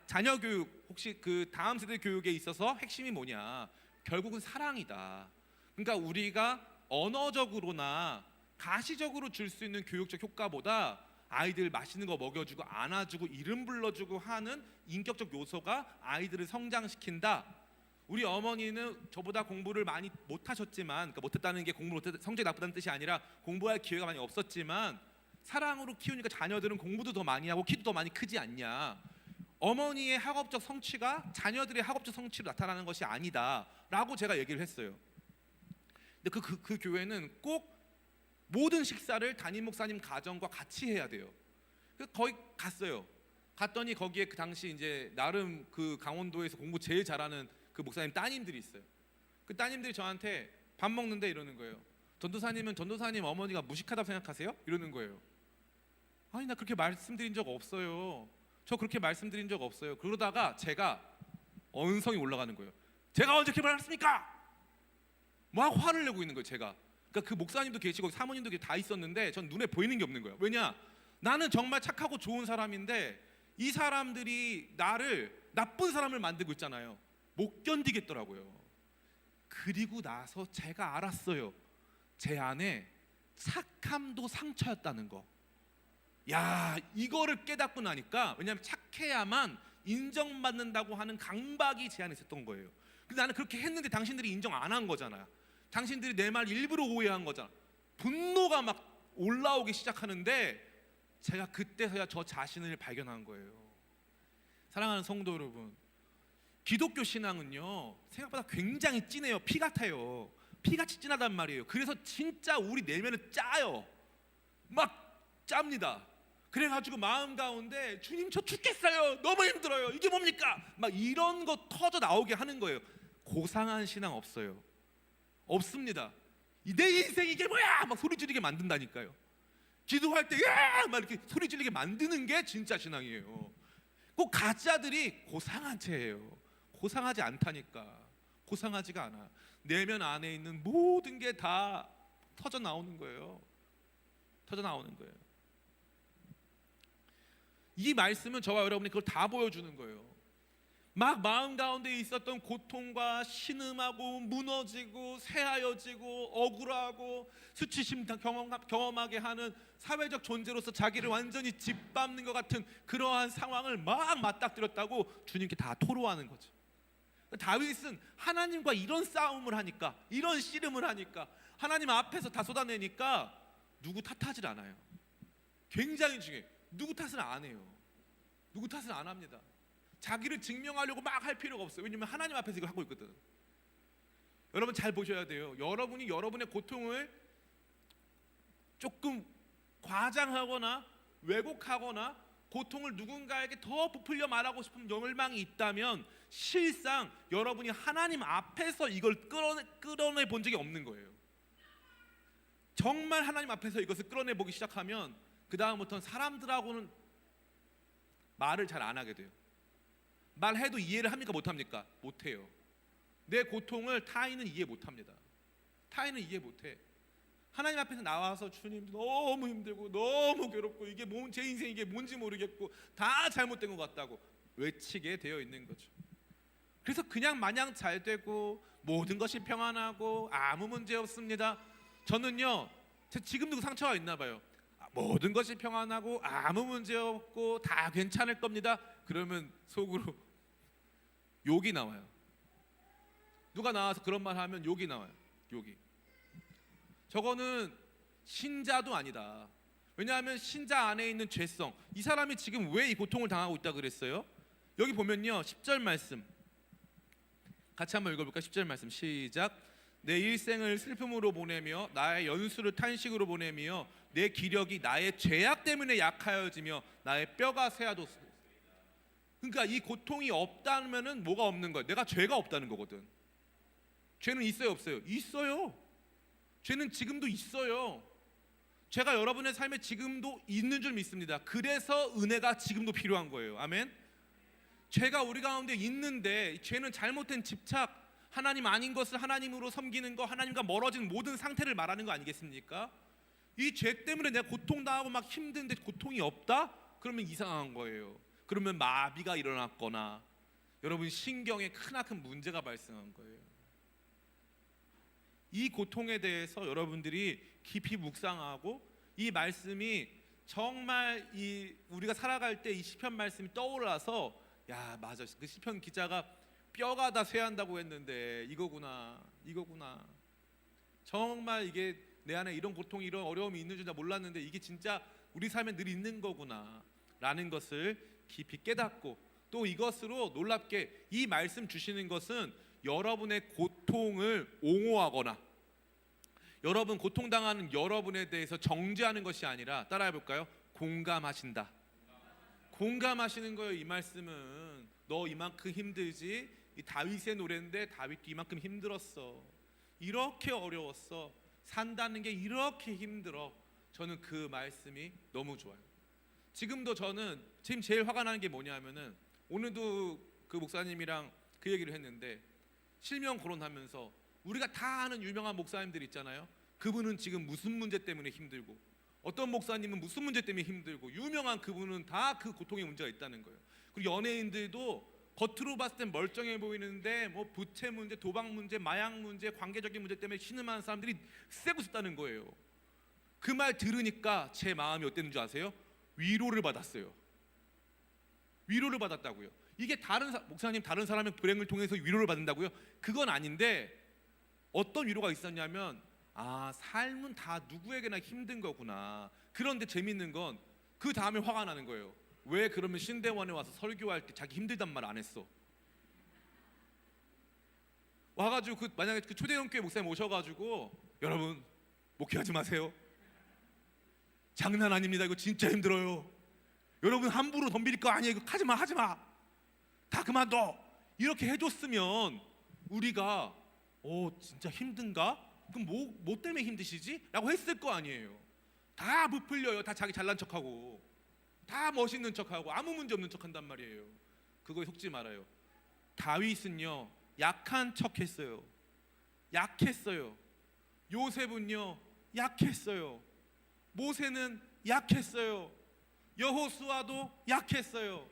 자녀 교육, 혹시 그 다음 세대 교육에 있어서 핵심이 뭐냐? 결국은 사랑이다. 그러니까 우리가 언어적으로나 가시적으로 줄 수 있는 교육적 효과보다 아이들 맛있는 거 먹여주고 안아주고 이름 불러주고 하는 인격적 요소가 아이들을 성장시킨다. 우리 어머니는 저보다 공부를 많이 못하셨지만, 그러니까 못했다는 게 성적이 나쁘다는 뜻이 아니라 공부할 기회가 많이 없었지만 사랑으로 키우니까 자녀들은 공부도 더 많이 하고 키도 더 많이 크지 않냐. 어머니의 학업적 성취가 자녀들의 학업적 성취로 나타나는 것이 아니다라고 제가 얘기를 했어요. 근데 그 교회는 꼭 모든 식사를 담임 목사님 가정과 같이 해야 돼요. 그래서 거기 갔어요. 갔더니 거기에 그 당시 이제 나름 그 강원도에서 공부 제일 잘하는 그 목사님 따님들이 있어요. 그 따님들이 저한테 밥 먹는데 이러는 거예요. 전도사님은 전도사님 어머니가 무식하다고 생각하세요? 이러는 거예요. 아니 나 그렇게 말씀드린 적 없어요. 저 그렇게 말씀드린 적 없어요. 그러다가 제가 언성이 올라가는 거예요. 제가 언제 그렇게 말했습니까? 막 화를 내고 있는 거예요. 제가. 그러니까 그 목사님도 계시고 사모님도 다 있었는데 전 눈에 보이는 게 없는 거예요. 왜냐? 나는 정말 착하고 좋은 사람인데 이 사람들이 나를 나쁜 사람을 만들고 있잖아요. 못 견디겠더라고요. 그리고 나서 제가 알았어요. 제 안에 착함도 상처였다는 거. 야, 이거를 깨닫고 나니까, 왜냐하면 착해야만 인정받는다고 하는 강박이 제 안에 있었던 거예요. 근데 나는 그렇게 했는데 당신들이 인정 안 한 거잖아요. 당신들이 내 말 일부러 오해한 거잖아. 분노가 막 올라오기 시작하는데 제가 그때서야 저 자신을 발견한 거예요. 사랑하는 성도 여러분, 기독교 신앙은요 생각보다 굉장히 진해요. 피 같아요. 피같이 진하단 말이에요. 그래서 진짜 우리 내면은 짜요. 막 짭니다. 그래가지고 마음 가운데 주님 저 죽겠어요. 너무 힘들어요. 이게 뭡니까? 막 이런 거 터져 나오게 하는 거예요. 고상한 신앙 없어요. 없습니다. 내 인생 이게 뭐야? 막 소리 지르게 만든다니까요. 기도할 때 막 이렇게 소리 지르게 만드는 게 진짜 신앙이에요. 꼭 가짜들이 고상한 채예요. 고상하지 않다니까. 고상하지가 않아. 내면 안에 있는 모든 게 다 터져 나오는 거예요. 터져 나오는 거예요. 이 말씀은 저와 여러분이 그걸 다 보여주는 거예요. 막 마음 가운데 있었던 고통과 신음하고 무너지고 새하여지고 억울하고 수치심 경험하게 하는 사회적 존재로서 자기를 완전히 짓밟는 것 같은 그러한 상황을 막 맞닥뜨렸다고 주님께 다 토로하는 거죠. 다윗은 하나님과 이런 싸움을 하니까, 이런 씨름을 하니까, 하나님 앞에서 다 쏟아내니까 누구 탓하질 않아요. 굉장히 중요해요. 누구 탓을 안 해요. 누구 탓을 안 합니다. 자기를 증명하려고 막 할 필요가 없어요. 왜냐면 하나님 앞에서 이걸 하고 있거든. 여러분 잘 보셔야 돼요. 여러분이 여러분의 고통을 조금 과장하거나 왜곡하거나 고통을 누군가에게 더 부풀려 말하고 싶은 열망이 있다면 실상 여러분이 하나님 앞에서 이걸 끌어내 본 적이 없는 거예요. 정말 하나님 앞에서 이것을 끌어내 보기 시작하면 그 다음부터는 사람들하고는 말을 잘 안 하게 돼요. 말해도 이해를 합니까? 못합니까? 못해요. 내 고통을 타인은 이해 못합니다. 타인은 이해 못해. 하나님 앞에서 나와서 주님 너무 힘들고 너무 괴롭고 이게 제 인생 이게 뭔지 모르겠고 다 잘못된 것 같다고 외치게 되어 있는 거죠. 그래서 그냥 마냥 잘 되고 모든 것이 평안하고 아무 문제 없습니다. 저는요 지금도 그 상처가 있나 봐요. 모든 것이 평안하고 아무 문제 없고 다 괜찮을 겁니다. 그러면 속으로 욕이 나와요. 누가 나와서 그런 말 하면 욕이 나와요. 욕이. 저거는 신자도 아니다. 왜냐하면 신자 안에 있는 죄성, 이 사람이 지금 왜 이 고통을 당하고 있다 그랬어요? 여기 보면요 10절 말씀 같이 한번 읽어볼까요? 10절 말씀 시작. 내 일생을 슬픔으로 보내며 나의 연수를 탄식으로 보내며 내 기력이 나의 죄악 때문에 약하여지며 나의 뼈가 쇠하도다. 그러니까 이 고통이 없다면은 뭐가 없는 거야? 내가 죄가 없다는 거거든. 죄는 있어요 없어요? 있어요. 죄는 지금도 있어요. 죄가 여러분의 삶에 지금도 있는 줄 믿습니다. 그래서 은혜가 지금도 필요한 거예요. 아멘. 죄가 우리 가운데 있는데 죄는 잘못된 집착, 하나님 아닌 것을 하나님으로 섬기는 거, 하나님과 멀어진 모든 상태를 말하는 거 아니겠습니까? 이 죄 때문에 내가 고통당하고 막 힘든데 고통이 없다? 그러면 이상한 거예요. 그러면 마비가 일어났거나 여러분 신경에 크나큰 문제가 발생한 거예요. 이 고통에 대해서 여러분들이 깊이 묵상하고 이 말씀이 정말 우리가 살아갈 때 이 시편 말씀이 떠올라서 야 맞아 그 시편 기자가 뼈가 다 쇠한다고 했는데 이거구나. 정말 이게 내 안에 이런 고통이 이런 어려움이 있는 줄 몰랐는데 이게 진짜 우리 삶에 늘 있는 거구나 라는 것을 깊이 깨닫고 또 이것으로 놀랍게 이 말씀 주시는 것은 여러분의 고통을 옹호하거나 여러분 고통당하는 여러분에 대해서 정죄하는 것이 아니라 따라해 볼까요? 공감하신다. 공감하시는 거예요. 이 말씀은 너 이만큼 힘들지? 이 다윗의 노래인데 다윗도 이만큼 힘들었어. 이렇게 어려웠어. 산다는 게 이렇게 힘들어. 저는 그 말씀이 너무 좋아요. 지금도 저는 지금 제일 화가 나는 게 뭐냐면은 오늘도 그 목사님이랑 그 얘기를 했는데 실명 거론하면서 우리가 다 아는 유명한 목사님들 있잖아요. 그분은 지금 무슨 문제 때문에 힘들고 어떤 목사님은 무슨 문제 때문에 힘들고 유명한 그분은 다 그 고통의 문제가 있다는 거예요. 그리고 연예인들도 겉으로 봤을 땐 멀쩡해 보이는데 뭐 부채 문제, 도박 문제, 마약 문제, 관계적인 문제 때문에 신음하는 사람들이 세고 싶다는 거예요. 그 말 들으니까 제 마음이 어땠는지 아세요? 위로를 받았어요. 위로를 받았다고요. 이게 목사님 다른 사람의 불행을 통해서 위로를 받는다고요? 그건 아닌데 어떤 위로가 있었냐면 삶은 다 누구에게나 힘든 거구나. 그런데 재밌는 건 그 다음에 화가 나는 거예요. 왜 그러면 신대원에 와서 설교할 때 자기 힘들단 말 안 했어? 와가지고 만약에 그 초대형교회 목사님 오셔가지고 여러분 목회하지 마세요. 장난 아닙니다. 이거 진짜 힘들어요. 여러분 함부로 덤빌 거 아니에요. 이거 하지마. 다 그만둬. 이렇게 해줬으면 우리가 진짜 힘든가? 그럼 뭐 때문에 힘드시지? 라고 했을 거 아니에요. 다 부풀려요. 다 자기 잘난 척하고 다 멋있는 척하고 아무 문제 없는 척한단 말이에요. 그거에 속지 말아요. 다윗은요 약한 척했어요. 약했어요. 요셉은요 약했어요. 모세는 약했어요. 여호수아도 약했어요.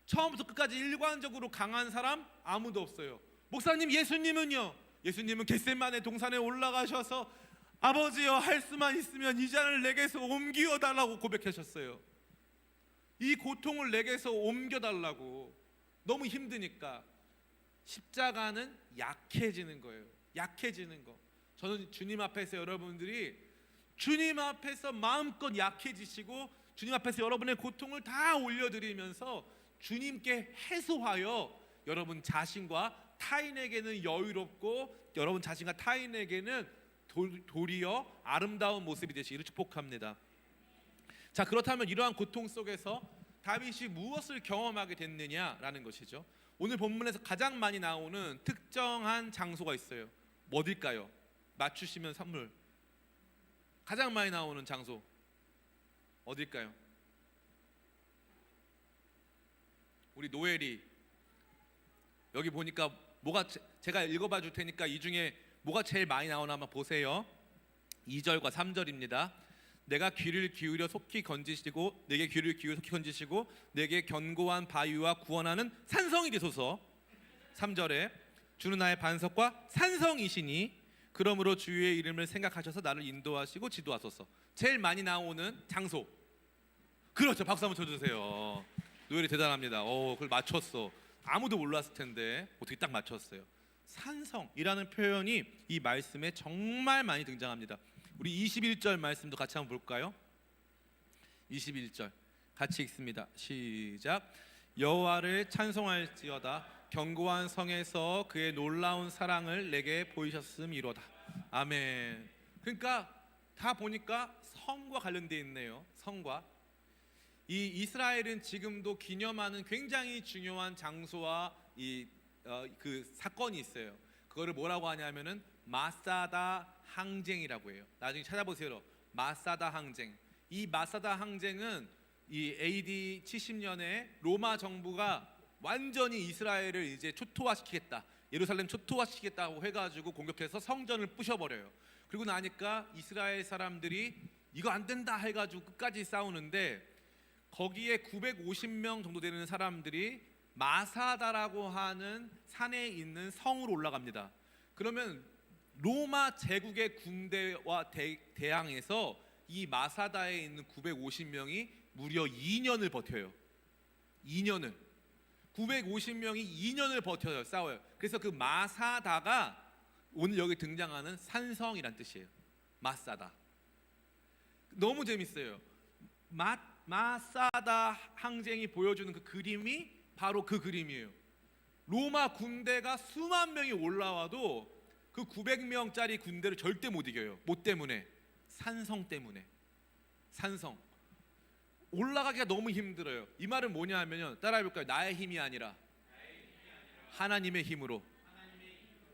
처음부터 끝까지 일관적으로 강한 사람 아무도 없어요. 목사님, 예수님은요? 예수님은 겟세마네 동산에 올라가셔서 아버지여, 할 수만 있으면 이 잔을 내게서 옮겨 달라고 고백하셨어요. 이 고통을 내게서 옮겨 달라고. 너무 힘드니까. 십자가는 약해지는 거예요. 약해지는 거. 저는 주님 앞에서 여러분들이 주님 앞에서 마음껏 약해지시고 주님 앞에서 여러분의 고통을 다 올려드리면서 주님께 해소하여 여러분 자신과 타인에게는 여유롭고 여러분 자신과 타인에게는 도리어 아름다운 모습이 되시기를 축복합니다. 자, 그렇다면 이러한 고통 속에서 다윗이 무엇을 경험하게 됐느냐라는 것이죠. 오늘 본문에서 가장 많이 나오는 특정한 장소가 있어요. 어딜까요? 맞추시면 선물. 가장 많이 나오는 장소 어딜까요? 우리 노엘이 여기 보니까 뭐가, 제가 읽어봐 줄 테니까 이 중에 뭐가 제일 많이 나오나 한번 보세요. 2절과 3절입니다. 내가 귀를 기울여 속히 건지시고 내게 귀를 기울여 속히 건지시고 내게 견고한 바위와 구원하는 산성이 되소서. 3절에 주는 나의 반석과 산성이시니 그러므로 주의 이름을 생각하셔서 나를 인도하시고 지도하소서. 제일 많이 나오는 장소. 그렇죠. 박수 한번 쳐주세요. 노엘이 대단합니다. 그걸 맞췄어. 아무도 몰랐을 텐데 어떻게 딱 맞췄어요. 산성이라는 표현이 이 말씀에 정말 많이 등장합니다. 우리 21절 말씀도 같이 한번 볼까요? 21절 같이 읽습니다. 시작. 여호와를 찬송할지어다. 견고한 성에서 그의 놀라운 사랑을 내게 보이셨음이로다. 아멘. 그러니까 다 보니까 성과 관련되어 있네요. 성과. 이 이스라엘은 지금도 기념하는 굉장히 중요한 장소와 그 사건이 있어요. 그거를 뭐라고 하냐면은 마사다 항쟁이라고 해요. 나중에 찾아보세요. 마사다 항쟁. 이 마사다 항쟁은 이 AD 70년에 로마 정부가 완전히 이스라엘을 이제 초토화시키겠다, 예루살렘 초토화시키겠다고 해가지고 공격해서 성전을 부셔버려요. 그리고 나니까 이스라엘 사람들이 이거 안 된다 해가지고 끝까지 싸우는데 거기에 950명 정도 되는 사람들이 마사다라고 하는 산에 있는 성으로 올라갑니다. 그러면 로마 제국의 군대와 대항해서 이 마사다에 있는 950명이 무려 2년을 버텨요. 2년을 950명이 2년을 버텨요. 싸워요. 그래서 그 마사다가 오늘 여기 등장하는 산성이란 뜻이에요. 마사다. 너무 재밌어요. 마사다 항쟁이 보여주는 그 그림이 바로 그 그림이에요. 로마 군대가 수만 명이 올라와도 그 900명짜리 군대를 절대 못 이겨요. 뭐 때문에? 산성 때문에. 산성. 올라가기가 너무 힘들어요. 이 말은 뭐냐 하면요, 따라해볼까요? 나의 힘이 아니라 하나님의 힘으로.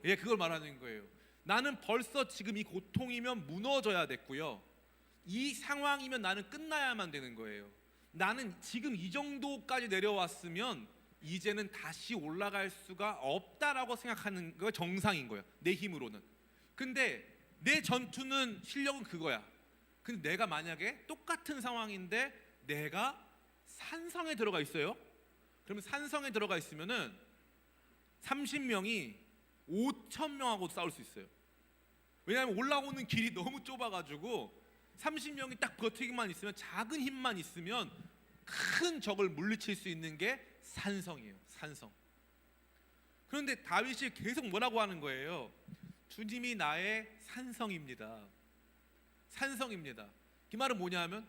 예, 그걸 말하는 거예요. 나는 벌써 지금 이 고통이면 무너져야 됐고요, 이 상황이면 나는 끝나야만 되는 거예요. 나는 지금 이 정도까지 내려왔으면 이제는 다시 올라갈 수가 없다라고 생각하는 거 정상인 거예요. 내 힘으로는. 근데 내 전투는 실력은 그거야. 근데 내가 만약에 똑같은 상황인데 내가 산성에 들어가 있어요. 그러면 산성에 들어가 있으면은 30명이 5,000명하고 싸울 수 있어요. 왜냐하면 올라오는 길이 너무 좁아가지고 30명이 딱 버티기만 있으면, 작은 힘만 있으면 큰 적을 물리칠 수 있는 게 산성이에요. 산성. 그런데 다윗이 계속 뭐라고 하는 거예요? 주님이 나의 산성입니다. 산성입니다. 그 말은 뭐냐 하면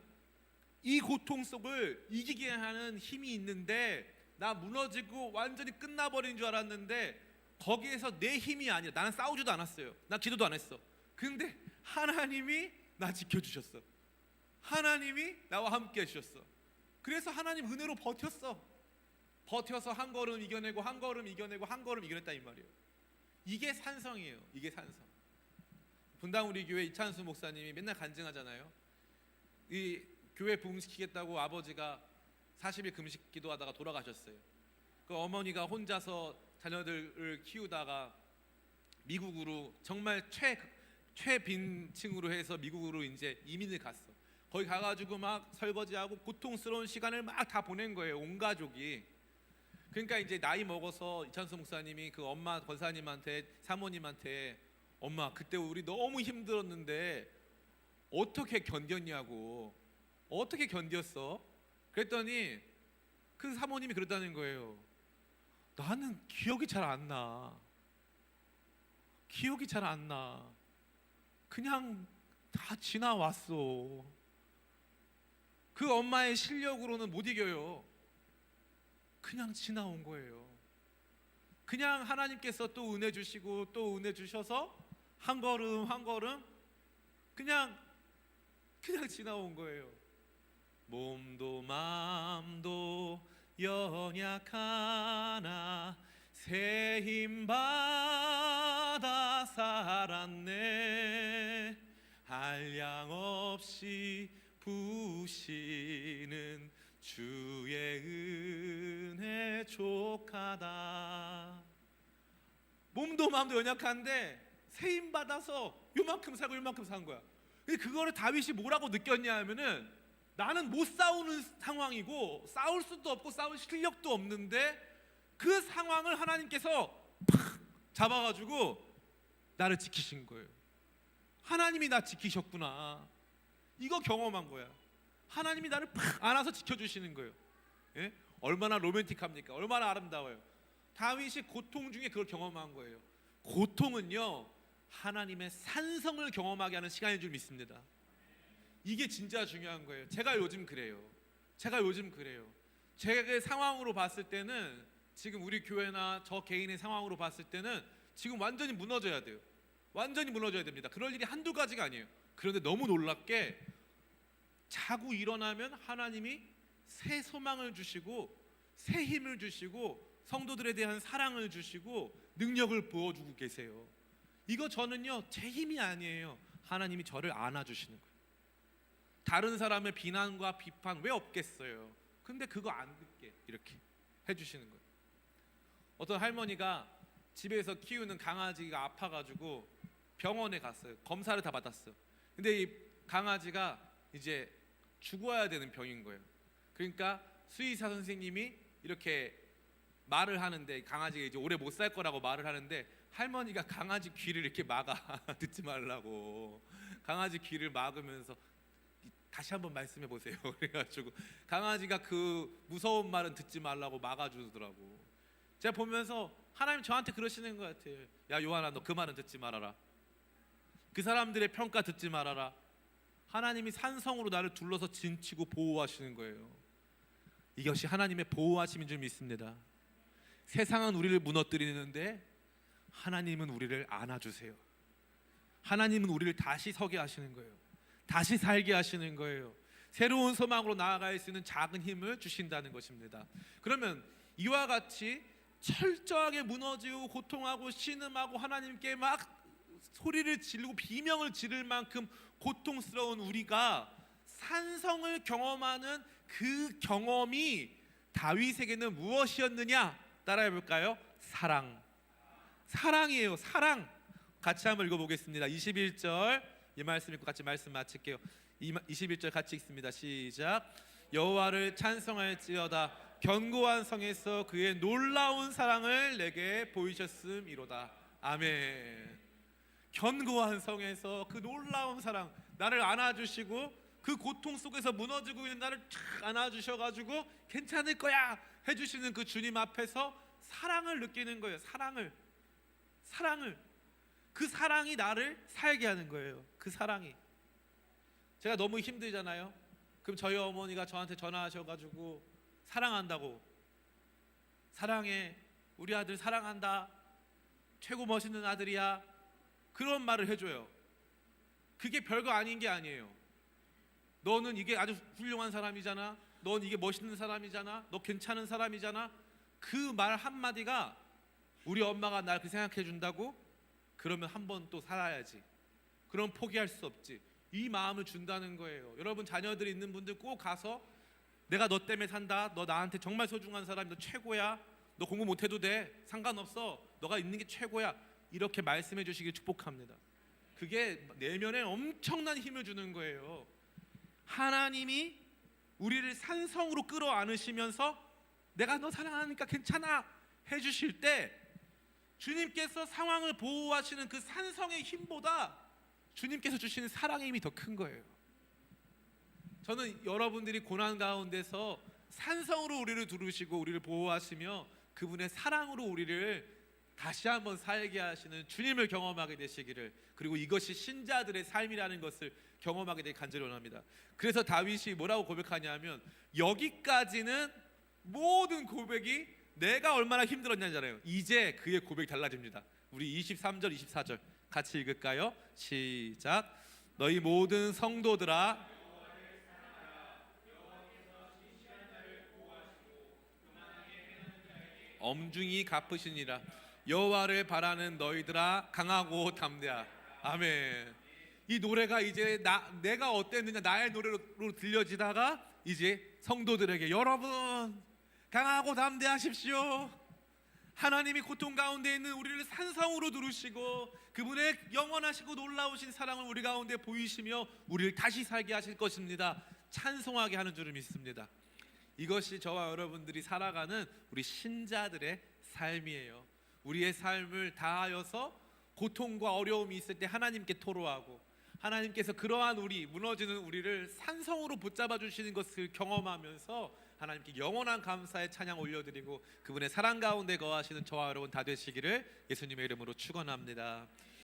이 고통 속을 이기게 하는 힘이 있는데 나 무너지고 완전히 끝나버린 줄 알았는데 거기에서 내 힘이 아니라, 나는 싸우지도 않았어요. 나 기도도 안 했어. 근데 하나님이 나 지켜주셨어. 하나님이 나와 함께 해주셨어. 그래서 하나님 은혜로 버텨서 한 걸음 이겨내고 한 걸음 이겨내고 한 걸음 이겨냈다 이 말이에요. 이게 산성이에요. 이게 산성. 분당 우리 교회 이찬수 목사님이 맨날 간증하잖아요. 이 교회 부흥시키겠다고 아버지가 40일 금식 기도하다가 돌아가셨어요. 그 어머니가 혼자서 자녀들을 키우다가 미국으로 정말 최빈층으로 해서 미국으로 이제 이민을 갔어. 거기 가가지고 막 설거지하고 고통스러운 시간을 막 다 보낸 거예요, 온 가족이. 그러니까 이제 나이 먹어서 이찬수 목사님이 그 엄마 권사님한테, 사모님한테, 엄마 그때 우리 너무 힘들었는데 어떻게 견뎠냐고, 어떻게 견뎠어? 그랬더니 그 사모님이 그러다는 거예요. 나는 기억이 잘 안 나. 기억이 잘 안 나. 그냥 다 지나왔어. 그 엄마의 실력으로는 못 이겨요. 그냥 지나온 거예요. 그냥 하나님께서 또 은혜 주시고 또 은혜 주셔서 한 걸음 한 걸음 그냥 지나온 거예요. 몸도 마음도 연약하나 새 힘 받아 살았네. 한량 없이 부으시는 주의 은혜 족하다. 몸도 마음도 연약한데 새 힘 받아서 요만큼 살고 요만큼 산 거야. 근데 그거를 다윗이 뭐라고 느꼈냐 하면은, 나는 못 싸우는 상황이고 싸울 수도 없고 싸울 실력도 없는데 그 상황을 하나님께서 팍 잡아가지고 나를 지키신 거예요. 하나님이 나 지키셨구나. 이거 경험한 거야. 하나님이 나를 팍 안아서 지켜주시는 거예요. 예? 얼마나 로맨틱합니까? 얼마나 아름다워요. 다윗이 고통 중에 그걸 경험한 거예요. 고통은요, 하나님의 산성을 경험하게 하는 시간인 줄 믿습니다. 이게 진짜 중요한 거예요. 제가 요즘 그래요. 제 상황으로 봤을 때는, 지금 우리 교회나 저 개인의 상황으로 봤을 때는 지금 완전히 무너져야 돼요. 완전히 무너져야 됩니다. 그럴 일이 한두 가지가 아니에요. 그런데 너무 놀랍게 자고 일어나면 하나님이 새 소망을 주시고 새 힘을 주시고 성도들에 대한 사랑을 주시고 능력을 부어주고 계세요. 이거 저는요, 제 힘이 아니에요. 하나님이 저를 안아주시는 거예요. 다른 사람의 비난과 비판 왜 없겠어요? 근데 그거 안 듣게 이렇게 해주시는 거예요. 어떤 할머니가 집에서 키우는 강아지가 아파가지고 병원에 갔어요. 검사를 다 받았어요. 근데 이 강아지가 이제 죽어야 되는 병인 거예요. 그러니까 수의사 선생님이 이렇게 말을 하는데, 강아지가 이제 오래 못 살 거라고 말을 하는데, 할머니가 강아지 귀를 이렇게 막아 듣지 말라고. 강아지 귀를 막으면서 다시 한번 말씀해 보세요. 그래가지고 강아지가 그 무서운 말은 듣지 말라고 막아주더라고. 제가 보면서 하나님 저한테 그러시는 것 같아요. 야 요한아, 너 그 말은 듣지 말아라. 그 사람들의 평가 듣지 말아라. 하나님이 산성으로 나를 둘러서 진치고 보호하시는 거예요. 이것이 하나님의 보호하심인 줄 믿습니다. 세상은 우리를 무너뜨리는데 하나님은 우리를 안아주세요. 하나님은 우리를 다시 서게 하시는 거예요. 다시 살게 하시는 거예요. 새로운 소망으로 나아갈 수 있는 작은 힘을 주신다는 것입니다. 그러면 이와 같이 철저하게 무너지고 고통하고 신음하고 하나님께 막 소리를 지르고 비명을 지를 만큼 고통스러운 우리가 산성을 경험하는 그 경험이 다윗에게는 무엇이었느냐? 따라해 볼까요? 사랑이에요. 사랑. 같이 한번 읽어보겠습니다. 21절 이 말씀 읽고 같이 말씀 마칠게요. 21절 같이 읽습니다. 시작. 여호와를 찬송할지어다. 견고한 성에서 그의 놀라운 사랑을 내게 보이셨음이로다. 아멘. 견고한 성에서 그 놀라운 사랑, 나를 안아주시고 그 고통 속에서 무너지고 있는 나를 쫙 안아주셔가지고 괜찮을 거야 해주시는 그 주님 앞에서 사랑을 느끼는 거예요. 사랑을 그 사랑이 나를 살게 하는 거예요. 그 사랑이. 제가 너무 힘들잖아요. 그럼 저희 어머니가 저한테 전화하셔가지고 사랑한다고, 사랑해, 우리 아들 사랑한다, 최고 멋있는 아들이야, 그런 말을 해줘요. 그게 별거 아닌 게 아니에요. 너는 이게 아주 훌륭한 사람이잖아, 넌 이게 멋있는 사람이잖아, 너 괜찮은 사람이잖아. 그 말 한마디가 우리 엄마가 날 그렇게 생각해 준다고? 그러면 한 번 또 살아야지. 그럼 포기할 수 없지. 이 마음을 준다는 거예요. 여러분 자녀들이 있는 분들 꼭 가서 내가 너 때문에 산다, 너 나한테 정말 소중한 사람, 너 최고야, 너 공부 못해도 돼. 상관없어. 너가 있는 게 최고야. 이렇게 말씀해 주시길 축복합니다. 그게 내면에 엄청난 힘을 주는 거예요. 하나님이 우리를 산성으로 끌어안으시면서 내가 너 사랑하니까 괜찮아 해주실 때 주님께서 상황을 보호하시는 그 산성의 힘보다 주님께서 주시는 사랑의 힘이 더 큰 거예요. 저는 여러분들이 고난 가운데서 산성으로 우리를 두르시고 우리를 보호하시며 그분의 사랑으로 우리를 다시 한번 살게 하시는 주님을 경험하게 되시기를, 그리고 이것이 신자들의 삶이라는 것을 경험하게 되길 간절히 원합니다. 그래서 다윗이 뭐라고 고백하냐면, 여기까지는 모든 고백이 내가 얼마나 힘들었냐잖아요. 이제 그의 고백이 달라집니다. 우리 23절 24절 같이 읽을까요? 시작. 너희 모든 성도들아 엄중히 갚으시니라. 여호와를 바라는 너희들아 강하고 담대하. 아멘. 이 노래가 이제 내가 어땠느냐 나의 노래로 들려지다가 이제 성도들에게 여러분 강하고 담대하십시오. 하나님이 고통 가운데 있는 우리를 산성으로 두르시고 그분의 영원하시고 놀라우신 사랑을 우리 가운데 보이시며 우리를 다시 살게 하실 것입니다. 찬송하게 하는 줄을 믿습니다. 이것이 저와 여러분들이 살아가는 우리 신자들의 삶이에요. 우리의 삶을 다하여서 고통과 어려움이 있을 때 하나님께 토로하고, 하나님께서 그러한 우리 무너지는 우리를 산성으로 붙잡아 주시는 것을 경험하면서 하나님께 영원한 감사의 찬양 올려드리고 그분의 사랑 가운데 거하시는 저와 여러분 다 되시기를 예수님의 이름으로 축원합니다.